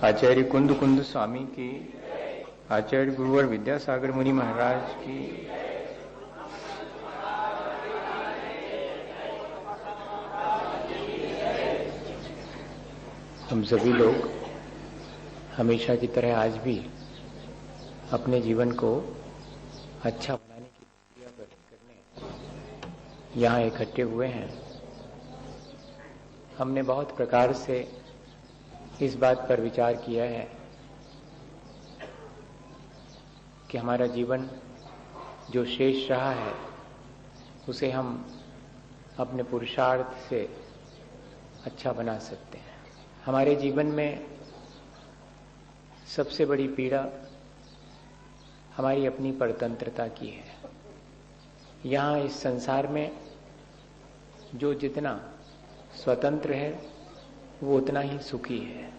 आचार्य कुंद कुंद स्वामी की, आचार्य गुरुवर विद्यासागर मुनि महाराज की, हम सभी लोग हमेशा की तरह आज भी अपने जीवन को अच्छा बनाने की प्रक्रिया करने यहाँ इकट्ठे हुए हैं। हमने बहुत प्रकार से इस बात पर विचार किया है कि हमारा जीवन जो शेष रहा है उसे हम अपने पुरुषार्थ से अच्छा बना सकते हैं। हमारे जीवन में सबसे बड़ी पीड़ा हमारी अपनी परतंत्रता की है। यहाँ इस संसार में जो जितना स्वतंत्र है वो उतना ही सुखी है।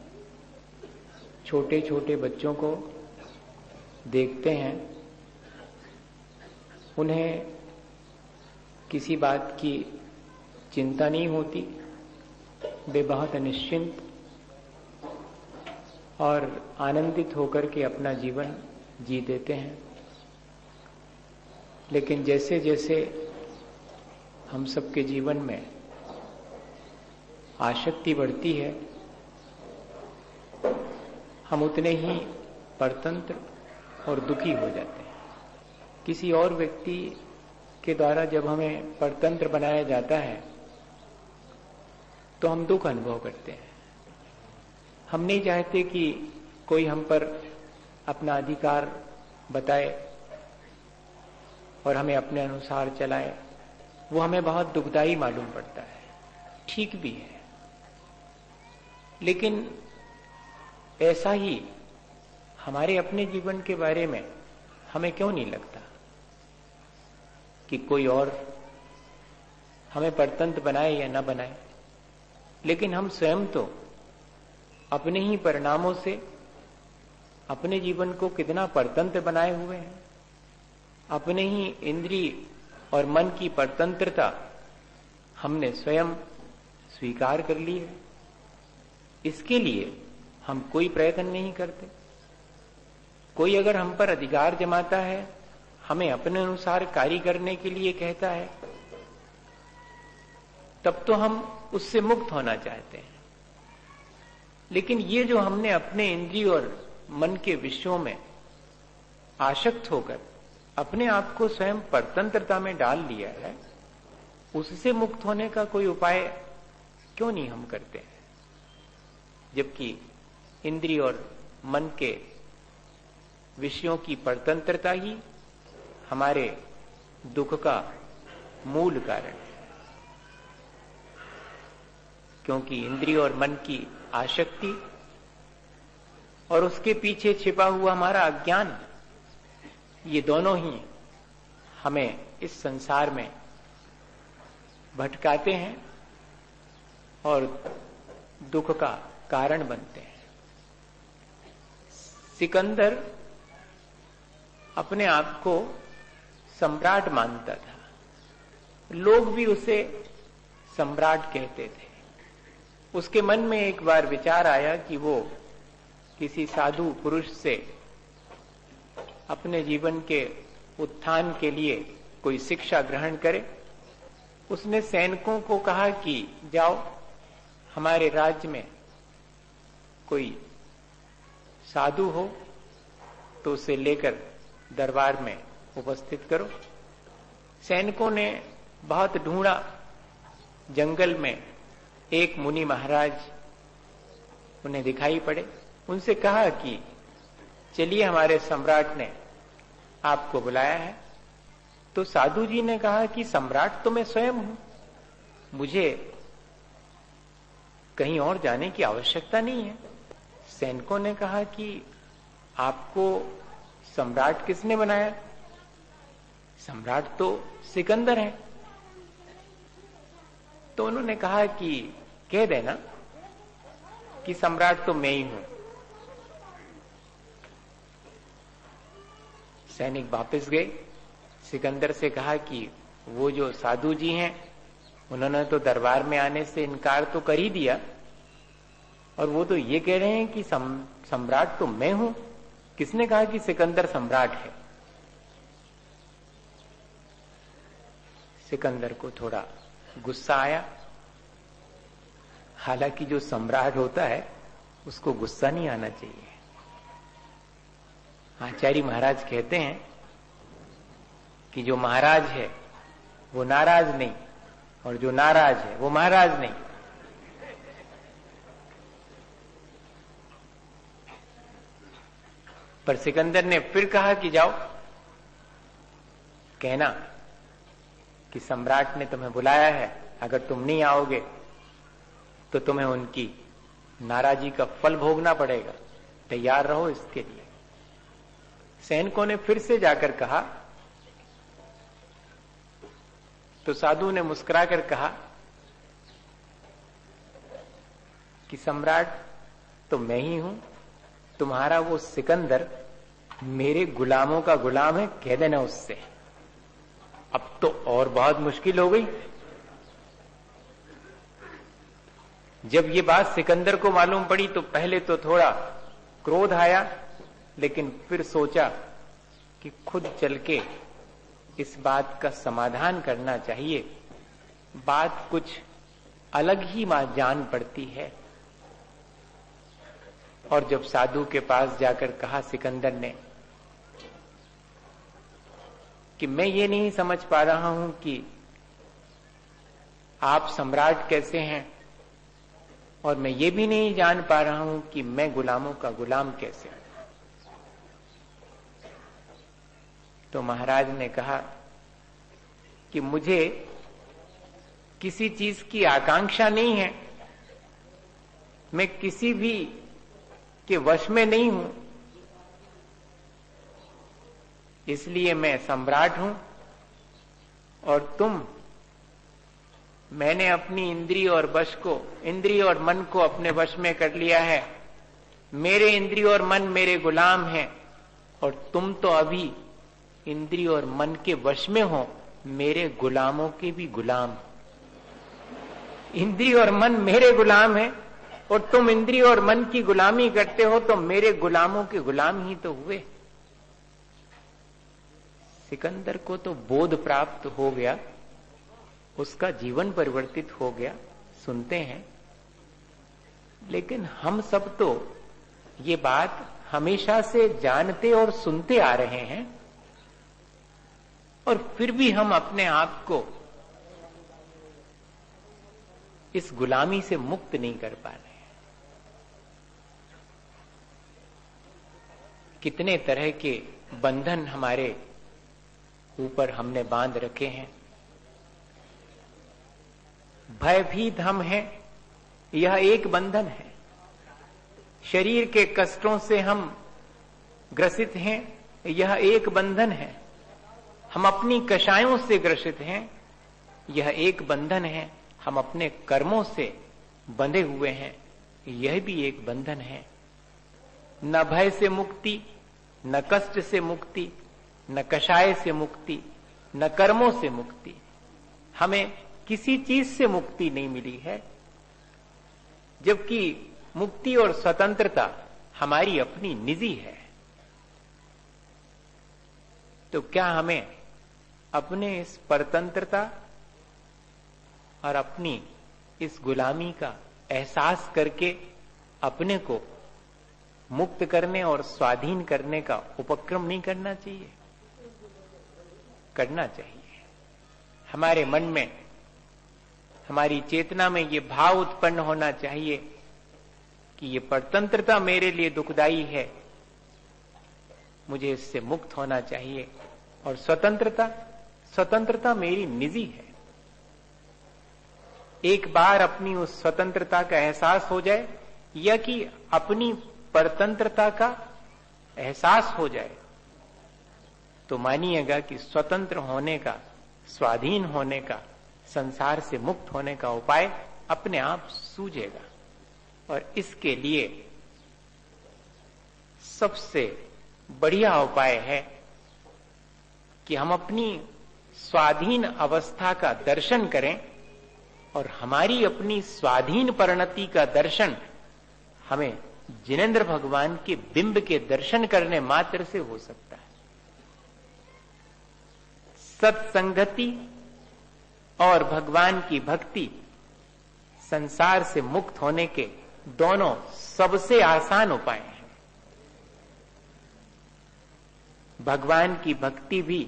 छोटे छोटे बच्चों को देखते हैं, उन्हें किसी बात की चिंता नहीं होती, वे बहुत निश्चिंत और आनंदित होकर के अपना जीवन जी देते हैं। लेकिन जैसे जैसे हम सबके जीवन में आसक्ति बढ़ती है, हम उतने ही परतंत्र और दुखी हो जाते हैं। किसी और व्यक्ति के द्वारा जब हमें परतंत्र बनाया जाता है तो हम दुख अनुभव करते हैं। हम नहीं चाहते कि कोई हम पर अपना अधिकार बताए और हमें अपने अनुसार चलाए। वो हमें बहुत दुखदाई मालूम पड़ता है। ठीक भी है, लेकिन ऐसा ही हमारे अपने जीवन के बारे में हमें क्यों नहीं लगता कि कोई और हमें परतंत्र बनाए या न बनाए। लेकिन हम स्वयं तो अपने ही परिणामों से अपने जीवन को कितना परतंत्र बनाए हुए हैं। अपने ही इंद्रिय और मन की परतंत्रता हमने स्वयं स्वीकार कर ली है। इसके लिए हम कोई प्रयत्न नहीं करते। कोई अगर हम पर अधिकार जमाता है, हमें अपने अनुसार कार्य करने के लिए कहता है, तब तो हम उससे मुक्त होना चाहते हैं। लेकिन ये जो हमने अपने इंद्रिय और मन के विषयों में आसक्त होकर अपने आप को स्वयं परतंत्रता में डाल लिया है, उससे मुक्त होने का कोई उपाय क्यों नहीं हम करते हैं। जबकि इंद्रिय और मन के विषयों की परतंत्रता ही हमारे दुख का मूल कारण है। क्योंकि इंद्रिय और मन की आसक्ति और उसके पीछे छिपा हुआ हमारा अज्ञान, ये दोनों ही हमें इस संसार में भटकाते हैं और दुख का कारण बनते हैं। सिकंदर अपने आप को सम्राट मानता था, लोग भी उसे सम्राट कहते थे। उसके मन में एक बार विचार आया कि वो किसी साधु पुरुष से अपने जीवन के उत्थान के लिए कोई शिक्षा ग्रहण करे। उसने सैनिकों को कहा कि जाओ, हमारे राज्य में कोई साधु हो तो उसे लेकर दरबार में उपस्थित करो। सैनिकों ने बहुत ढूंढा, जंगल में एक मुनि महाराज उन्हें दिखाई पड़े। उनसे कहा कि चलिए, हमारे सम्राट ने आपको बुलाया है। तो साधु जी ने कहा कि सम्राट तो मैं स्वयं हूं, मुझे कहीं और जाने की आवश्यकता नहीं है। सैनिकों ने कहा कि आपको सम्राट किसने बनाया? सम्राट तो सिकंदर है। तो उन्होंने कहा कि कह देना कि सम्राट तो मैं ही हूं। सैनिक वापस गए, सिकंदर से कहा कि वो जो साधु जी हैं उन्होंने तो दरबार में आने से इनकार तो कर ही दिया, और वो तो ये कह रहे हैं कि सम्राट तो मैं हूं। किसने कहा कि सिकंदर सम्राट है? सिकंदर को थोड़ा गुस्सा आया। हालांकि जो सम्राट होता है उसको गुस्सा नहीं आना चाहिए। आचार्य महाराज कहते हैं कि जो महाराज है वो नाराज नहीं, और जो नाराज है वो महाराज नहीं। पर सिकंदर ने फिर कहा कि जाओ, कहना कि सम्राट ने तुम्हें बुलाया है, अगर तुम नहीं आओगे तो तुम्हें उनकी नाराजगी का फल भोगना पड़ेगा, तैयार रहो इसके लिए। सैनिकों ने फिर से जाकर कहा तो साधु ने मुस्कुराकर कहा कि सम्राट तो मैं ही हूं, तुम्हारा वो सिकंदर मेरे गुलामों का गुलाम है, कह देना उससे। अब तो और बहुत मुश्किल हो गई। जब ये बात सिकंदर को मालूम पड़ी तो पहले तो थोड़ा क्रोध आया, लेकिन फिर सोचा कि खुद चल के इस बात का समाधान करना चाहिए। बात कुछ अलग ही जान पड़ती है। और जब साधु के पास जाकर कहा सिकंदर ने कि मैं ये नहीं समझ पा रहा हूं कि आप सम्राट कैसे हैं, और मैं ये भी नहीं जान पा रहा हूं कि मैं गुलामों का गुलाम कैसे हूं। तो महाराज ने कहा कि मुझे किसी चीज की आकांक्षा नहीं है, मैं किसी भी के वश में नहीं हूं, इसलिए मैं सम्राट हूं। और मैंने अपनी इंद्रिय और मन को अपने वश में कर लिया है। मेरे इंद्रिय और मन मेरे गुलाम हैं, और तुम तो अभी इंद्रिय और मन के वश में हो, मेरे गुलामों के भी गुलाम। इंद्रिय और मन मेरे गुलाम है और तुम इंद्रिय और मन की गुलामी करते हो, तो मेरे गुलामों के गुलाम ही तो हुए। सिकंदर को तो बोध प्राप्त हो गया, उसका जीवन परिवर्तित हो गया। सुनते हैं, लेकिन हम सब तो ये बात हमेशा से जानते और सुनते आ रहे हैं, और फिर भी हम अपने आप को इस गुलामी से मुक्त नहीं कर पा रहे। कितने तरह के बंधन हमारे ऊपर हमने बांध रखे हैं। भयभीत हम हैं, यह एक बंधन है। शरीर के कष्टों से हम ग्रसित हैं, यह एक बंधन है। हम अपनी कषायों से ग्रसित हैं, यह एक बंधन है। हम अपने कर्मों से बंधे हुए हैं, यह भी एक बंधन है। न भय से मुक्ति, न कष्ट से मुक्ति, न कषाय से मुक्ति, न कर्मों से मुक्ति। हमें किसी चीज से मुक्ति नहीं मिली है, जबकि मुक्ति और स्वतंत्रता हमारी अपनी निजी है। तो क्या हमें अपने इस परतंत्रता और अपनी इस गुलामी का एहसास करके अपने को मुक्त करने और स्वाधीन करने का उपक्रम नहीं करना चाहिए? करना चाहिए। हमारे मन में, हमारी चेतना में ये भाव उत्पन्न होना चाहिए कि ये परतंत्रता मेरे लिए दुखदाई है, मुझे इससे मुक्त होना चाहिए। और स्वतंत्रता मेरी निजी है। एक बार अपनी उस स्वतंत्रता का एहसास हो जाए, या कि अपनी परतंत्रता का एहसास हो जाए, तो मानिएगा कि स्वतंत्र होने का, स्वाधीन होने का, संसार से मुक्त होने का उपाय अपने आप सूझेगा। और इसके लिए सबसे बढ़िया उपाय है कि हम अपनी स्वाधीन अवस्था का दर्शन करें, और हमारी अपनी स्वाधीन परिणति का दर्शन हमें जिनेंद्र भगवान के बिंब के दर्शन करने मात्र से हो सकता है। सत्संगति और भगवान की भक्ति संसार से मुक्त होने के दोनों सबसे आसान उपाय हैं। भगवान की भक्ति भी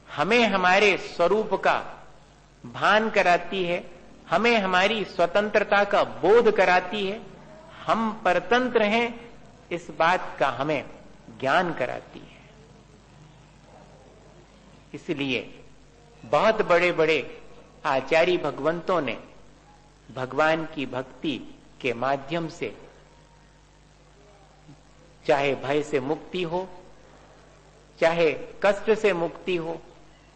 हमें हमारे स्वरूप का भान कराती है, हमें हमारी स्वतंत्रता का बोध कराती है, हम परतंत्र हैं इस बात का हमें ज्ञान कराती है। इसलिए बहुत बड़े बड़े आचार्य भगवंतों ने भगवान की भक्ति के माध्यम से चाहे भय से मुक्ति हो, चाहे कष्ट से मुक्ति हो,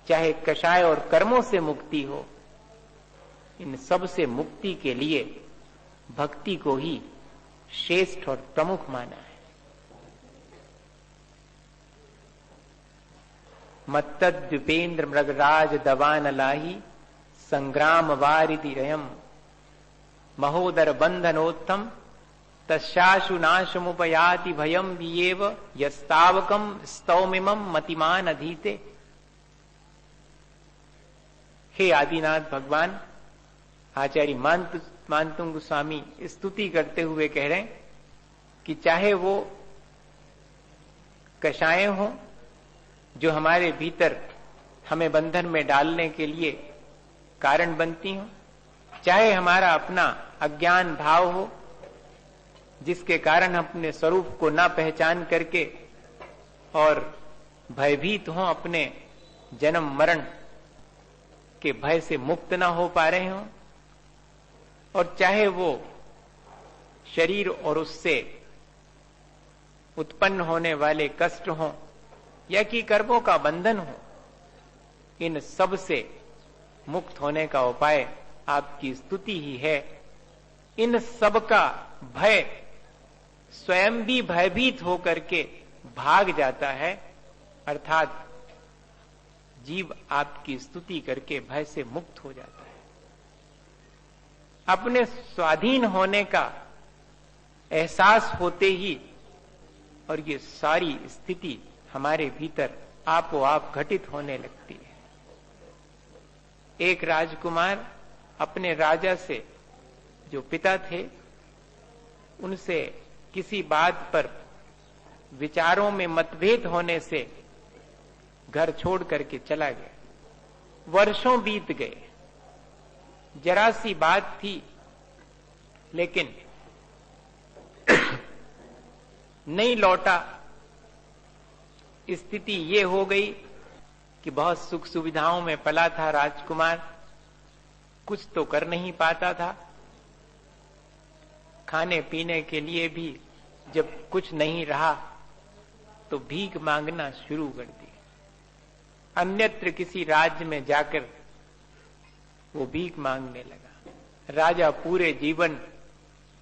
चाहे कषाय और कर्मों से मुक्ति हो, इन सब से मुक्ति के लिए भक्ति को ही श्रेष्ठ और प्रमुख माना है। मत्तद्विपेन्द्र मृगराज दवान लाही संग्राम वारिधि रयम महोदर बंधनोत्तम तस्याशु नाशमुपयाति भयम वियेव यस्तावकम स्तौमिमं मतिमान अधीते। हे आदिनाथ भगवान, आचार्य मानतुंग गोस्वामी स्तुति करते हुए कह रहे हैं कि चाहे वो कषायें हों जो हमारे भीतर हमें बंधन में डालने के लिए कारण बनती हों, चाहे हमारा अपना अज्ञान भाव हो जिसके कारण अपने स्वरूप को ना पहचान करके और भयभीत हों, अपने जन्म मरण के भय से मुक्त ना हो पा रहे हों, और चाहे वो शरीर और उससे उत्पन्न होने वाले कष्ट हों या कि कर्मों का बंधन हो, इन सब से मुक्त होने का उपाय आपकी स्तुति ही है। इन सब का भय स्वयं भी भयभीत होकर के भाग जाता है, अर्थात जीव आपकी स्तुति करके भय से मुक्त हो जाता है। अपने स्वाधीन होने का एहसास होते ही और ये सारी स्थिति हमारे भीतर आपो आप घटित होने लगती है। एक राजकुमार अपने राजा से, जो पिता थे, उनसे किसी बात पर विचारों में मतभेद होने से घर छोड़ करके चला गया। वर्षों बीत गए, जरा सी बात थी, लेकिन नहीं लौटा। स्थिति ये हो गई कि बहुत सुख सुविधाओं में पला था राजकुमार, कुछ तो कर नहीं पाता था। खाने पीने के लिए भी जब कुछ नहीं रहा तो भीख मांगना शुरू कर दी। अन्यत्र किसी राज्य में जाकर वो भीख मांगने लगा। राजा पूरे जीवन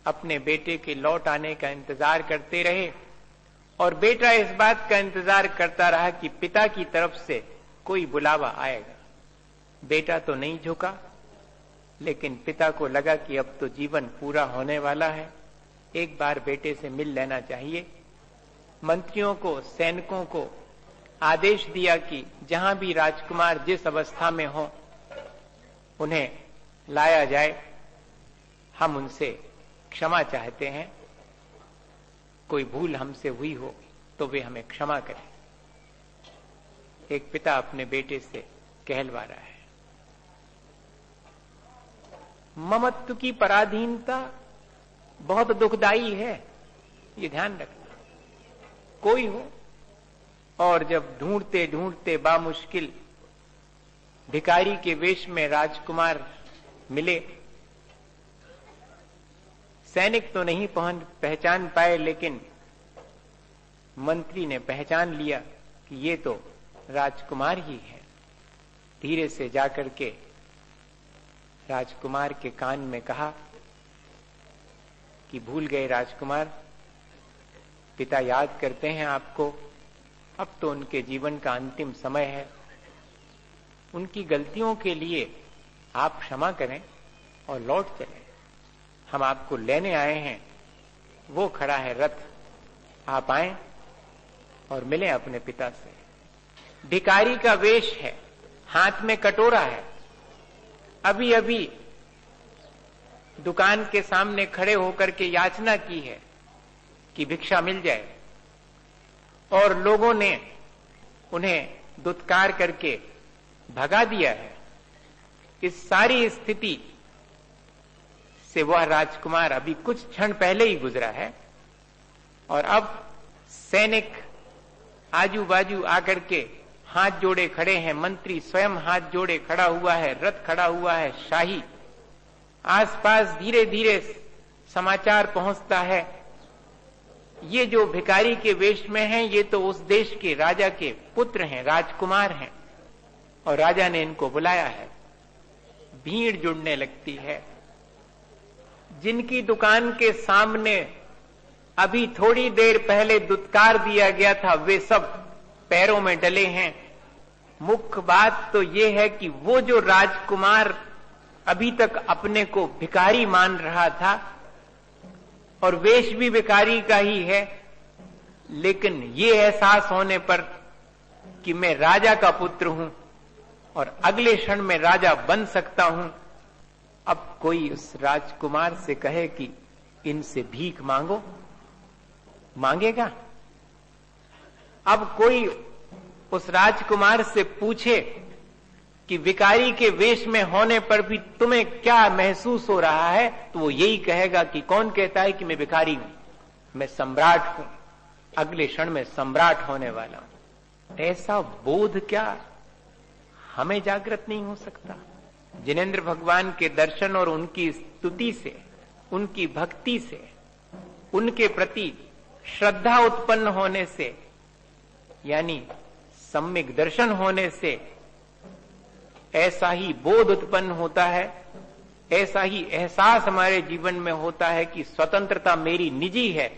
अपने बेटे के लौट आने का इंतजार करते रहे और बेटा इस बात का इंतजार करता रहा कि पिता की तरफ से कोई बुलावा आएगा। बेटा तो नहीं झुका, लेकिन पिता को लगा कि अब तो जीवन पूरा होने वाला है, एक बार बेटे से मिल लेना चाहिए। मंत्रियों को, सैनिकों को आदेश दिया कि जहां भी राजकुमार जिस अवस्था में हो उन्हें लाया जाए, हम उनसे क्षमा चाहते हैं, कोई भूल हमसे हुई हो तो वे हमें क्षमा करें। एक पिता अपने बेटे से कहलवा रहा है। ममत्व की पराधीनता बहुत दुखदाई है, ये ध्यान रखना। कोई हो और जब ढूंढते ढूंढते बामुश्किल भिखारी के वेश में राजकुमार मिले, सैनिक तो नहीं पहचान पाए, लेकिन मंत्री ने पहचान लिया कि ये तो राजकुमार ही है। धीरे से जाकर के राजकुमार के कान में कहा कि भूल गए राजकुमार, पिता याद करते हैं आपको, अब तो उनके जीवन का अंतिम समय है, उनकी गलतियों के लिए आप क्षमा करें और लौट चलें। हम आपको लेने आए हैं, वो खड़ा है रथ, आप आए और मिले अपने पिता से। भिखारी का वेश है, हाथ में कटोरा है, अभी अभी दुकान के सामने खड़े होकर के याचना की है कि भिक्षा मिल जाए, और लोगों ने उन्हें दुत्कार करके भगा दिया है। इस सारी स्थिति से वह राजकुमार अभी कुछ क्षण पहले ही गुजरा है, और अब सैनिक आजू बाजू आकर के हाथ जोड़े खड़े हैं, मंत्री स्वयं हाथ जोड़े खड़ा हुआ है, रथ खड़ा हुआ है शाही। आसपास धीरे धीरे समाचार पहुंचता है, ये जो भिखारी के वेश में हैं ये तो उस देश के राजा के पुत्र हैं, राजकुमार हैं, और राजा ने इनको बुलाया है। भीड़ जुड़ने लगती है। जिनकी दुकान के सामने अभी थोड़ी देर पहले दुत्कार दिया गया था, वे सब पैरों में डले हैं। मुख्य बात तो ये है कि वो जो राजकुमार अभी तक अपने को भिखारी मान रहा था, और वेश भी भिखारी का ही है, लेकिन ये एहसास होने पर कि मैं राजा का पुत्र हूं और अगले क्षण में राजा बन सकता हूं, अब कोई उस राजकुमार से कहे कि इनसे भीख मांगो, मांगेगा? अब कोई उस राजकुमार से पूछे कि भिखारी के वेश में होने पर भी तुम्हें क्या महसूस हो रहा है, तो वो यही कहेगा कि कौन कहता है कि मैं भिखारी हूं, मैं सम्राट हूं, अगले क्षण में सम्राट होने वाला हूं। ऐसा बोध क्या हमें जागृत नहीं हो सकता? जिनेंद्र भगवान के दर्शन और उनकी स्तुति से, उनकी भक्ति से, उनके प्रति श्रद्धा उत्पन्न होने से, यानी सम्यक दर्शन होने से ऐसा ही बोध उत्पन्न होता है, ऐसा ही एहसास हमारे जीवन में होता है कि स्वतंत्रता मेरी निजी है।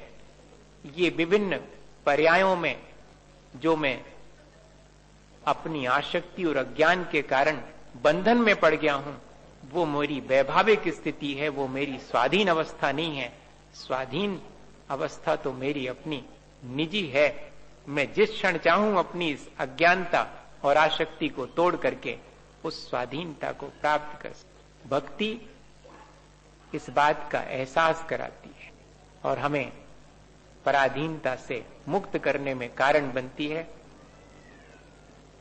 ये विभिन्न पर्यायों में जो मैं अपनी आसक्ति और अज्ञान के कारण बंधन में पड़ गया हूं, वो मेरी वैभाविक स्थिति है, वो मेरी स्वाधीन अवस्था नहीं है। स्वाधीन अवस्था तो मेरी अपनी निजी है। मैं जिस क्षण चाहूं अपनी इस अज्ञानता और आसक्ति को तोड़ करके उस स्वाधीनता को प्राप्त कर। भक्ति इस बात का एहसास कराती है और हमें पराधीनता से मुक्त करने में कारण बनती है।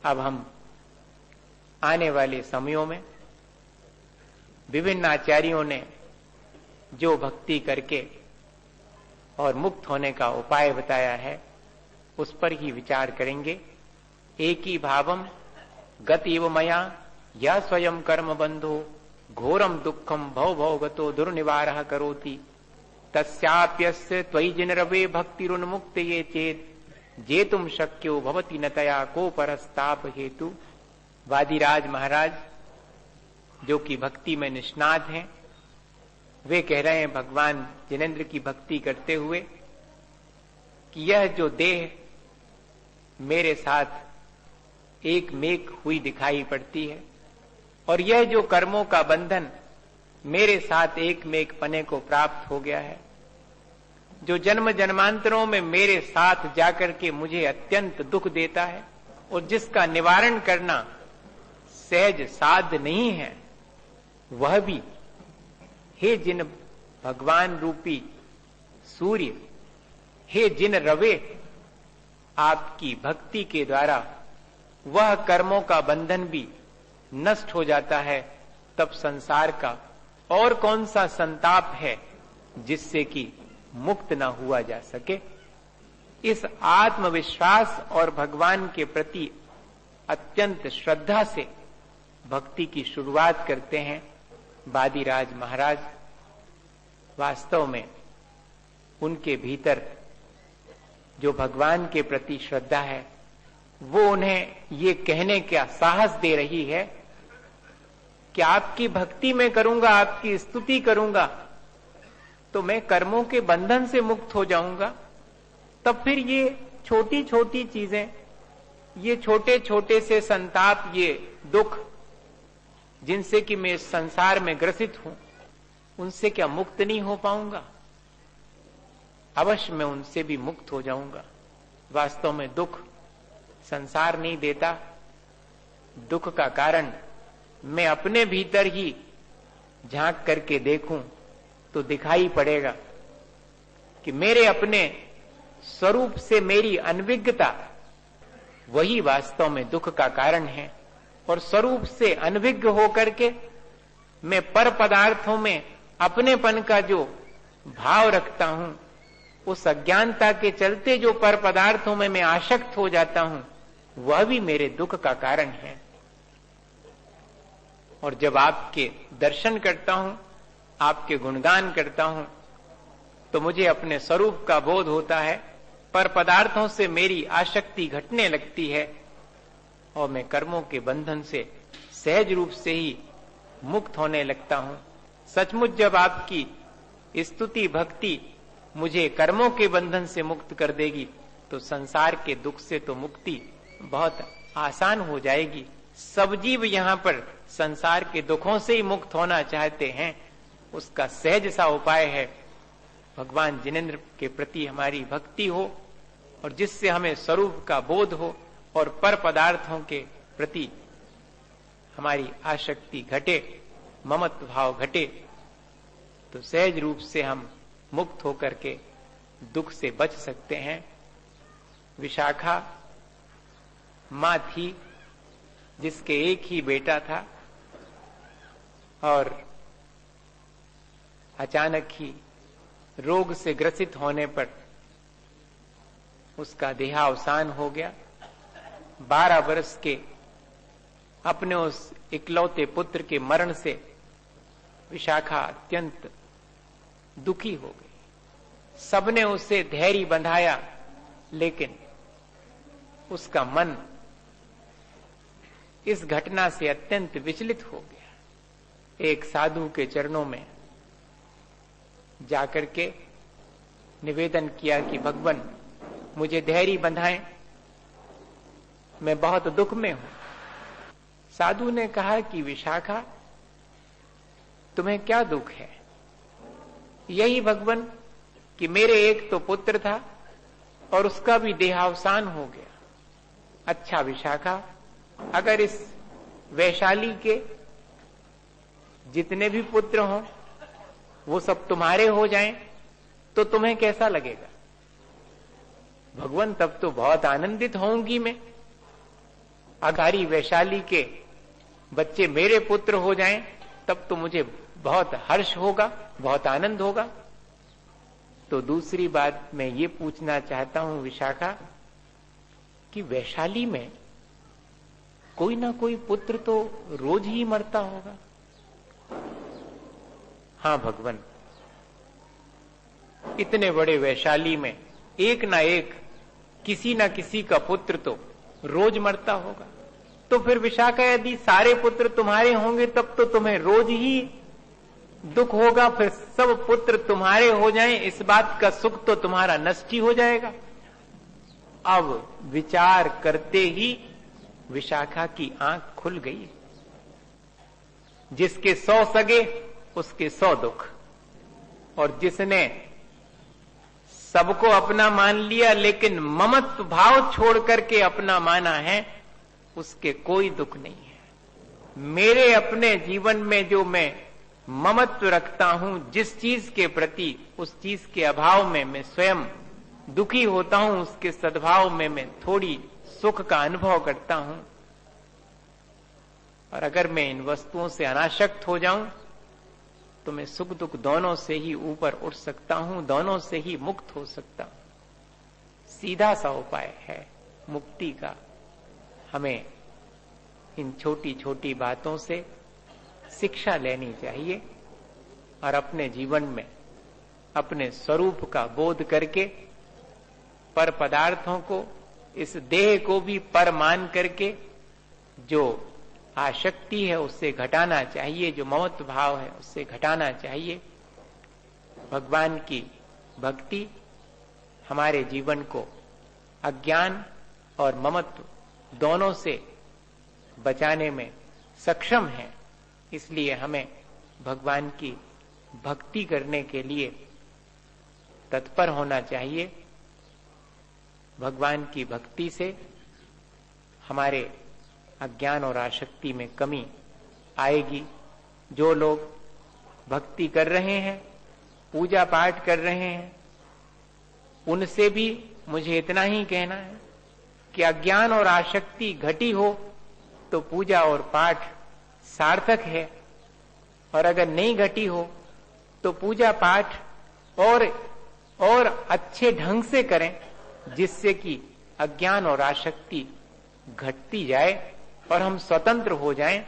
अब हम आने वाले समयों में विभिन्न आचार्यों ने जो भक्ति करके और मुक्त होने का उपाय बताया है, उस पर ही विचार करेंगे। एक ही भावम गत इव मया या स्वयं कर्म बंधो घोरम दुखम भव भवगतो दुर्निवारः करोति तस्याप्यस्य त्वयि जिनरवे भक्तिरुन्मुक्त ये चेत जेतुम शक्यो भवति न तया को परस्ताप हेतु। वादिराज महाराज जो कि भक्ति में निष्णात हैं, वे कह रहे हैं भगवान जिनेंद्र की भक्ति करते हुए कि यह जो देह मेरे साथ एक मेक हुई दिखाई पड़ती है, और यह जो कर्मों का बंधन मेरे साथ एक मेक पने को प्राप्त हो गया है, जो जन्म जन्मांतरों में मेरे साथ जाकर के मुझे अत्यंत दुख देता है और जिसका निवारण करना सहज साध्य नहीं है, वह भी हे जिन भगवान रूपी सूर्य, हे जिन रवे, आपकी भक्ति के द्वारा वह कर्मों का बंधन भी नष्ट हो जाता है, तब संसार का और कौन सा संताप है जिससे कि मुक्त न हुआ जा सके। इस आत्मविश्वास और भगवान के प्रति अत्यंत श्रद्धा से भक्ति की शुरुआत करते हैं वादिराज महाराज। वास्तव में उनके भीतर जो भगवान के प्रति श्रद्धा है, वो उन्हें ये कहने का साहस दे रही है कि आपकी भक्ति में करूंगा, आपकी स्तुति करूंगा, तो मैं कर्मों के बंधन से मुक्त हो जाऊंगा। तब फिर ये छोटी छोटी चीजें, ये छोटे छोटे से संताप, ये दुख जिनसे कि मैं इस संसार में ग्रसित हूं, उनसे क्या मुक्त नहीं हो पाऊंगा? अवश्य मैं उनसे भी मुक्त हो जाऊंगा। वास्तव में दुख संसार नहीं देता, दुख का कारण मैं अपने भीतर ही झांक करके देखूं तो दिखाई पड़ेगा कि मेरे अपने स्वरूप से मेरी अनभिज्ञता वही वास्तव में दुख का कारण है। और स्वरूप से अनभिज्ञ होकर के मैं पर पदार्थों में अपनेपन का जो भाव रखता हूं, उस अज्ञानता के चलते जो पर पदार्थों में मैं आसक्त हो जाता हूं, वह भी मेरे दुख का कारण है। और जब आपके दर्शन करता हूं, आपके गुणगान करता हूं, तो मुझे अपने स्वरूप का बोध होता है, पर पदार्थों से मेरी आसक्ति घटने लगती है और मैं कर्मों के बंधन से सहज रूप से ही मुक्त होने लगता हूं। सचमुच जब आपकी स्तुति भक्ति मुझे कर्मों के बंधन से मुक्त कर देगी तो संसार के दुख से तो मुक्ति बहुत आसान हो जाएगी। सब जीव यहाँ पर संसार के दुखों से ही मुक्त होना चाहते हैं। उसका सहज सा उपाय है भगवान जिनेंद्र के प्रति हमारी भक्ति हो और जिससे हमें स्वरूप का बोध हो और पर पदार्थों के प्रति हमारी आसक्ति घटे, ममत्व भाव घटे, तो सहज रूप से हम मुक्त होकर के दुख से बच सकते हैं। विशाखा मां थी जिसके एक ही बेटा था और अचानक ही रोग से ग्रसित होने पर उसका देहावसान हो गया। 12 वर्ष के अपने उस इकलौते पुत्र के मरण से विशाखा अत्यंत दुखी हो गई। सबने उसे धैर्य बंधाया, लेकिन उसका मन इस घटना से अत्यंत विचलित हो गया। एक साधु के चरणों में जाकर के निवेदन किया कि भगवान मुझे धैर्य बंधाएं, मैं बहुत दुख में हूं। साधु ने कहा कि विशाखा तुम्हें क्या दुख है? यही भगवान कि मेरे एक तो पुत्र था और उसका भी देहावसान हो गया। अच्छा विशाखा, अगर इस वैशाली के जितने भी पुत्र हों वो सब तुम्हारे हो जाएं तो तुम्हें कैसा लगेगा? भगवान तब तो बहुत आनंदित होंगी मैं। अगारी वैशाली के बच्चे मेरे पुत्र हो जाएं तब तो मुझे बहुत हर्ष होगा, बहुत आनंद होगा। तो दूसरी बात मैं ये पूछना चाहता हूं विशाखा कि वैशाली में कोई ना कोई पुत्र तो रोज ही मरता होगा। हाँ भगवान, इतने बड़े वैशाली में एक ना एक किसी ना किसी का पुत्र तो रोज मरता होगा। तो फिर विशाखा यदि सारे पुत्र तुम्हारे होंगे तब तो तुम्हें रोज ही दुख होगा। फिर सब पुत्र तुम्हारे हो जाएं, इस बात का सुख तो तुम्हारा नष्ट ही हो जाएगा। अब विचार करते ही विशाखा की आंख खुल गई। जिसके 100 सगे उसके 100 दुख, और जिसने सबको अपना मान लिया लेकिन ममत्व भाव छोड़ करके अपना माना है, उसके कोई दुख नहीं है। मेरे अपने जीवन में जो मैं ममत्व रखता हूं जिस चीज के प्रति, उस चीज के अभाव में मैं स्वयं दुखी होता हूं, उसके सद्भाव में मैं थोड़ी सुख का अनुभव करता हूं। और अगर मैं इन वस्तुओं से अनासक्त हो जाऊं तो मैं सुख दुख दोनों से ही ऊपर उठ सकता हूं, दोनों से ही मुक्त हो सकता हूं। सीधा सा उपाय है मुक्ति का। हमें इन छोटी छोटी बातों से शिक्षा लेनी चाहिए और अपने जीवन में अपने स्वरूप का बोध करके पर पदार्थों को, इस देह को भी पर मान करके जो आसक्ति है उससे घटाना चाहिए, जो ममत्व भाव है उससे घटाना चाहिए। भगवान की भक्ति हमारे जीवन को अज्ञान और ममत्व दोनों से बचाने में सक्षम है। इसलिए हमें भगवान की भक्ति करने के लिए तत्पर होना चाहिए। भगवान की भक्ति से हमारे अज्ञान और आसक्ति में कमी आएगी। जो लोग भक्ति कर रहे हैं, पूजा पाठ कर रहे हैं, उनसे भी मुझे इतना ही कहना है कि अज्ञान और आसक्ति घटी हो तो पूजा और पाठ सार्थक है, और अगर नहीं घटी हो तो पूजा पाठ और अच्छे ढंग से करें, जिससे कि अज्ञान और आसक्ति घटती जाए और हम स्वतंत्र हो जाएं।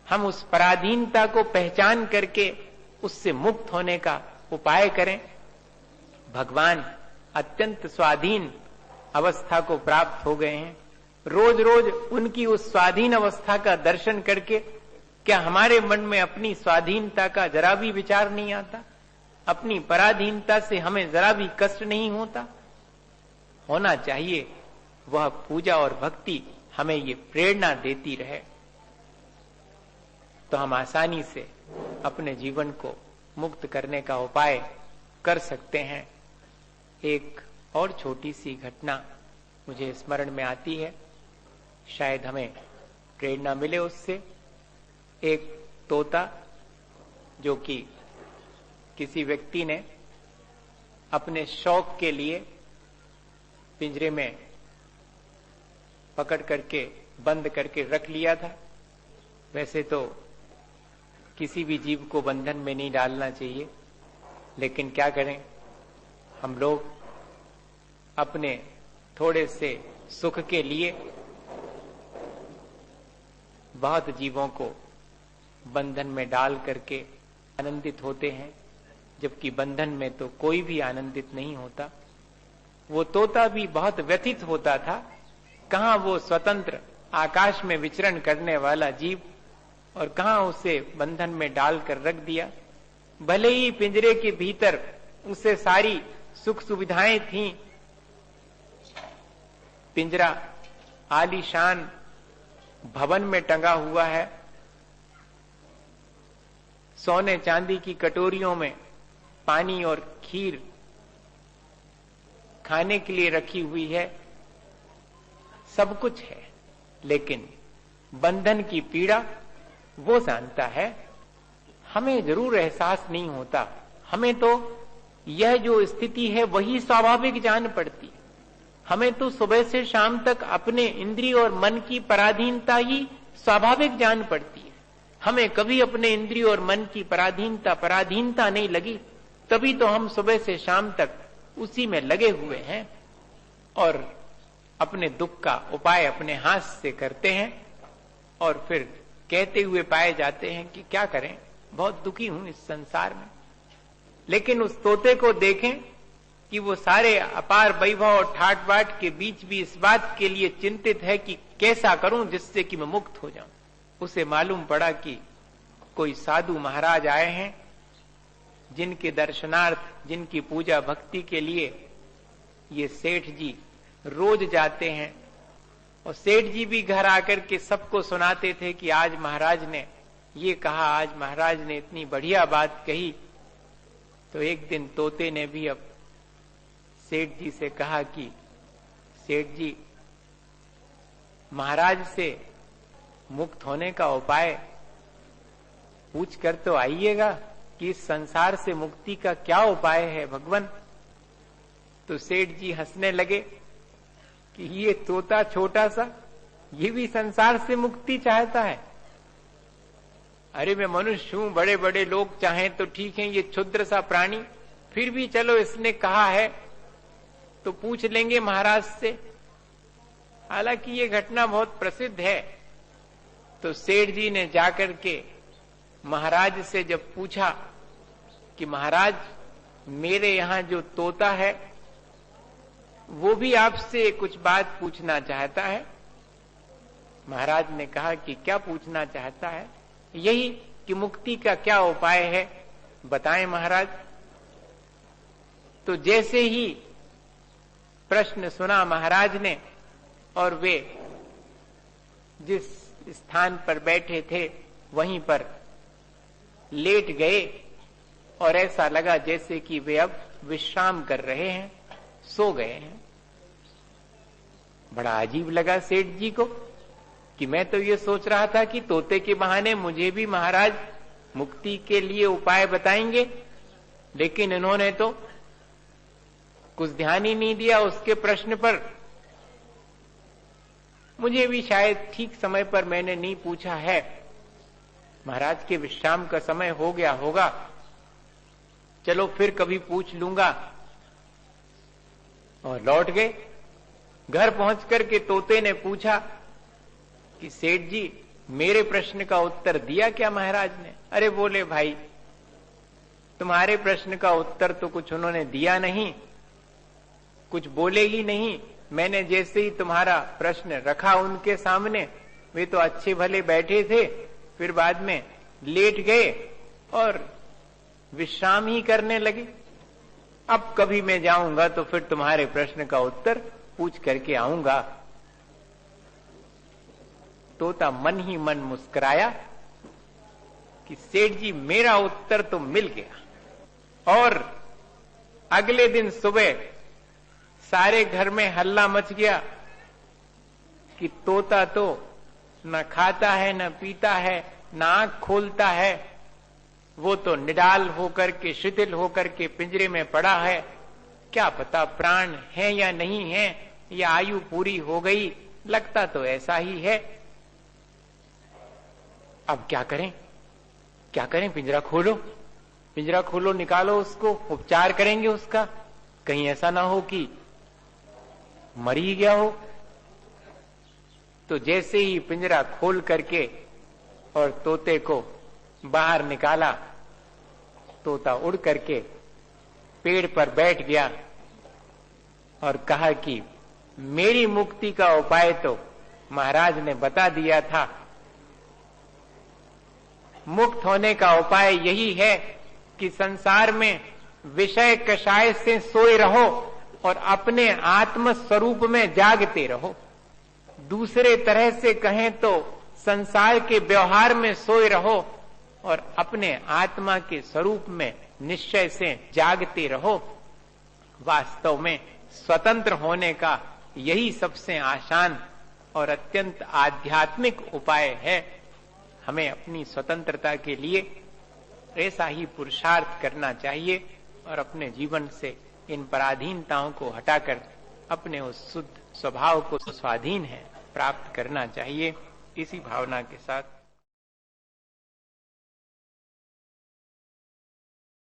हम उस पराधीनता को पहचान करके उससे मुक्त होने का उपाय करें। भगवान अत्यंत स्वाधीन अवस्था को प्राप्त हो गए हैं। रोज रोज उनकी उस स्वाधीन अवस्था का दर्शन करके क्या हमारे मन में अपनी स्वाधीनता का जरा भी विचार नहीं आता? अपनी पराधीनता से हमें जरा भी कष्ट नहीं होता? होना चाहिए। वह पूजा और भक्ति हमें ये प्रेरणा देती रहे तो हम आसानी से अपने जीवन को मुक्त करने का उपाय कर सकते हैं। एक और छोटी सी घटना मुझे स्मरण में आती है, शायद हमें प्रेरणा मिले उससे। एक तोता जो कि किसी व्यक्ति ने अपने शौक के लिए पिंजरे में पकड़ करके बंद करके रख लिया था। वैसे तो किसी भी जीव को बंधन में नहीं डालना चाहिए, लेकिन क्या करें, हम लोग अपने थोड़े से सुख के लिए बहुत जीवों को बंधन में डाल करके आनंदित होते हैं, जबकि बंधन में तो कोई भी आनंदित नहीं होता। वो तोता भी बहुत व्यथित होता था। कहां वो स्वतंत्र आकाश में विचरण करने वाला जीव, और कहां उसे बंधन में डालकर रख दिया। भले ही पिंजरे के भीतर उसे सारी सुख सुविधाएं थीं, पिंजरा आलीशान भवन में टंगा हुआ है, सोने चांदी की कटोरियों में पानी और खीर खाने के लिए रखी हुई है, सब कुछ है, लेकिन बंधन की पीड़ा वो जानता है। हमें जरूर एहसास नहीं होता, हमें तो यह जो स्थिति है वही स्वाभाविक जान पड़ती। हमें तो सुबह से शाम तक अपने इंद्रिय और मन की पराधीनता ही स्वाभाविक जान पड़ती है। हमें कभी अपने इंद्रिय और मन की पराधीनता नहीं लगी, तभी तो हम सुबह से शाम तक उसी में लगे हुए हैं और अपने दुख का उपाय अपने हाथ से करते हैं, और फिर कहते हुए पाए जाते हैं कि क्या करें, बहुत दुखी हूं इस संसार में। लेकिन उस तोते को देखें कि वो सारे अपार वैभव और ठाट बाट के बीच भी इस बात के लिए चिंतित है कि कैसा करूं जिससे कि मैं मुक्त हो जाऊं। उसे मालूम पड़ा कि कोई साधु महाराज आए हैं, जिनके दर्शनार्थ, जिनकी पूजा भक्ति के लिए ये सेठ जी रोज जाते हैं। और सेठ जी भी घर आकर के सबको सुनाते थे कि आज महाराज ने ये कहा, आज महाराज ने इतनी बढ़िया बात कही। तो एक दिन तोते ने भी अब सेठ जी से कहा कि सेठ जी, महाराज से मुक्त होने का उपाय पूछ कर तो आइएगा कि इस संसार से मुक्ति का क्या उपाय है भगवान। तो सेठ जी हंसने लगे कि ये तोता छोटा सा, ये भी संसार से मुक्ति चाहता है। अरे मैं मनुष्य हूं, बड़े बड़े लोग चाहें तो ठीक है, ये क्षुद्र सा प्राणी, फिर भी चलो इसने कहा है तो पूछ लेंगे महाराज से। हालांकि ये घटना बहुत प्रसिद्ध है। तो सेठ जी ने जाकर के महाराज से जब पूछा कि महाराज, मेरे यहां जो तोता है वो भी आपसे कुछ बात पूछना चाहता है। महाराज ने कहा कि क्या पूछना चाहता है? यही कि मुक्ति का क्या उपाय है, बताएं महाराज। तो जैसे ही प्रश्न सुना महाराज ने, और वे जिस स्थान पर बैठे थे वहीं पर लेट गए और ऐसा लगा जैसे कि वे अब विश्राम कर रहे हैं, सो गए हैं। बड़ा अजीब लगा सेठ जी को कि मैं तो ये सोच रहा था कि तोते के बहाने मुझे भी महाराज मुक्ति के लिए उपाय बताएंगे, लेकिन इन्होंने तो कुछ ध्यान ही नहीं दिया उसके प्रश्न पर। मुझे भी शायद ठीक समय पर मैंने नहीं पूछा है। महाराज के विश्राम का समय हो गया होगा, चलो फिर कभी पूछ लूंगा। और लौट गए। घर पहुंचकर के तोते ने पूछा कि सेठ जी मेरे प्रश्न का उत्तर दिया क्या महाराज ने? अरे बोले भाई तुम्हारे प्रश्न का उत्तर तो कुछ उन्होंने दिया नहीं, कुछ बोले ही नहीं। मैंने जैसे ही तुम्हारा प्रश्न रखा उनके सामने, वे तो अच्छे भले बैठे थे, फिर बाद में लेट गए और विश्राम ही करने लगे। अब कभी मैं जाऊंगा तो फिर तुम्हारे प्रश्न का उत्तर पूछ करके आऊंगा। तोता मन ही मन मुस्कुराया कि सेठ जी मेरा उत्तर तो मिल गया। और अगले दिन सुबह सारे घर में हल्ला मच गया कि तोता तो न खाता है, न पीता है, न आंख खोलता है, वो तो निडाल होकर के, शिथिल होकर के पिंजरे में पड़ा है। क्या पता प्राण है या नहीं है, या आयु पूरी हो गई, लगता तो ऐसा ही है। अब क्या करें, क्या करें? पिंजरा खोलो, पिंजरा खोलो, निकालो उसको, उपचार करेंगे उसका, कहीं ऐसा ना हो कि मर ही गया हो। तो जैसे ही पिंजरा खोल करके और तोते को बाहर निकाला, तोता उड़ करके पेड़ पर बैठ गया और कहा कि मेरी मुक्ति का उपाय तो महाराज ने बता दिया था। मुक्त होने का उपाय यही है कि संसार में विषय कषाय से सोए रहो और अपने आत्म स्वरूप में जागते रहो। दूसरे तरह से कहें तो संसार के व्यवहार में सोए रहो और अपने आत्मा के स्वरूप में निश्चय से जागते रहो। वास्तव में स्वतंत्र होने का यही सबसे आसान और अत्यंत आध्यात्मिक उपाय है। हमें अपनी स्वतंत्रता के लिए ऐसा ही पुरुषार्थ करना चाहिए और अपने जीवन से इन पराधीनताओं को हटाकर अपने उस शुद्ध स्वभाव को स्वाधीन है प्राप्त करना चाहिए। इसी भावना के साथ